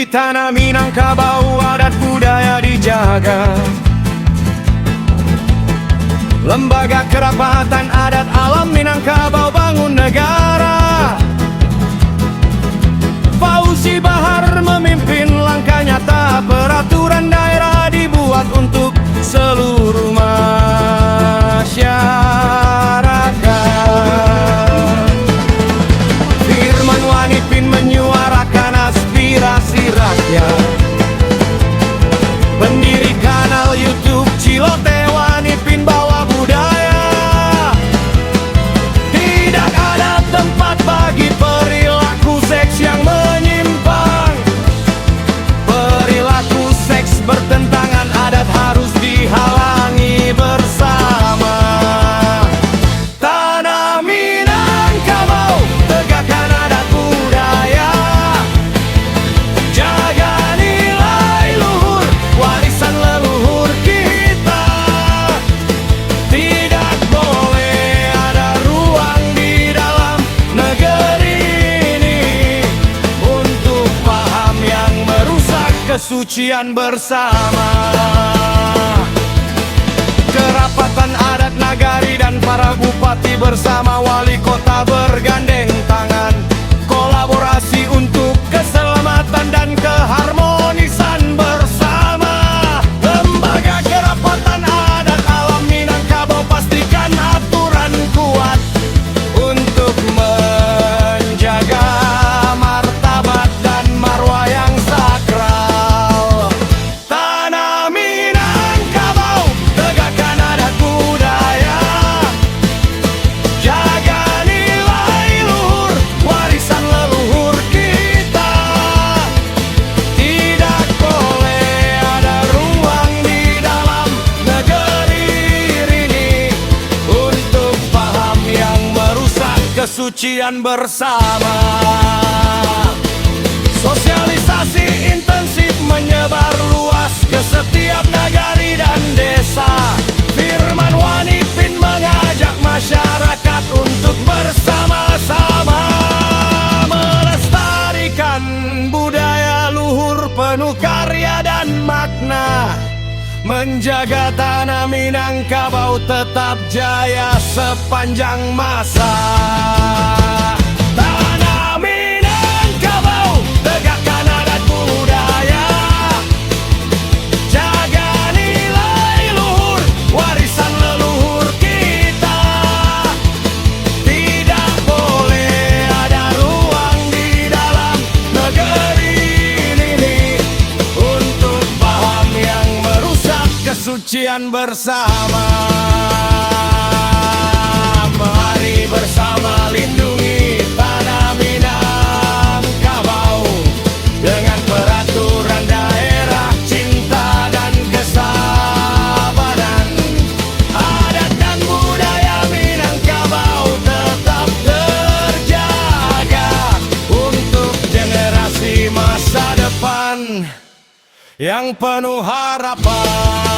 Di tanah Minangkabau adat budaya dijaga. Lembaga Kerapatan Adat Alam Minangkabau bangun negara. Fauzi Bahar memimpin langkah nyata. Peraturan daerah dibuat untuk seluruh masyarakat. Firman Wanipin menyuarakan aspirasi rakyat. Pendiri kanal YouTube Cilote Wanipin bawa budaya. Tidak ada tempat bagi perilaku seks yang menyimpang. Perilaku seks bertentangan adat harus dihalangi bersama. Tanah Minangkabau, tegakkan adat budaya. Jaga nilai luhur, warisan leluhur kita. Tidak boleh ada ruang di dalam negeri ini untuk paham yang merusak kesucian bersama. Kerapatan adat nagari dan para bupati bersama wali kota bergandeng tangan. Kolaborasi untuk keselamatan dan keharmonisan bersama. Lembaga Kerapatan Adat Alam Minangkabau pastikan aturan kuat untuk menjaga martabat dan marwah yang sakral. Tanah Minangkabau, tegakkan adat budaya. Jaga nilai luhur, warisan leluhur kita. Tidak boleh ada ruang di dalam negeri ini untuk paham yang merusak kesucian bersama. Sosialisasi intensif menyebar luas ke setiap nagari dan desa. Firman Wanipin mengajak masyarakat untuk bersama-sama melestarikan budaya luhur penuh karya dan makna. Menjaga tanah Minangkabau tetap jaya sepanjang masa. Tanah Minangkabau, tegakkan adat budaya. Jaga nilai luhur, warisan leluhur kita. Tidak boleh ada ruang di dalam negeri ini untuk paham yang merusak kesucian bersama. Mari bersama lindungi tanah Minangkabau dengan peraturan daerah, cinta dan kesabaran. Adat dan budaya Minangkabau tetap terjaga untuk generasi masa depan yang penuh harapan.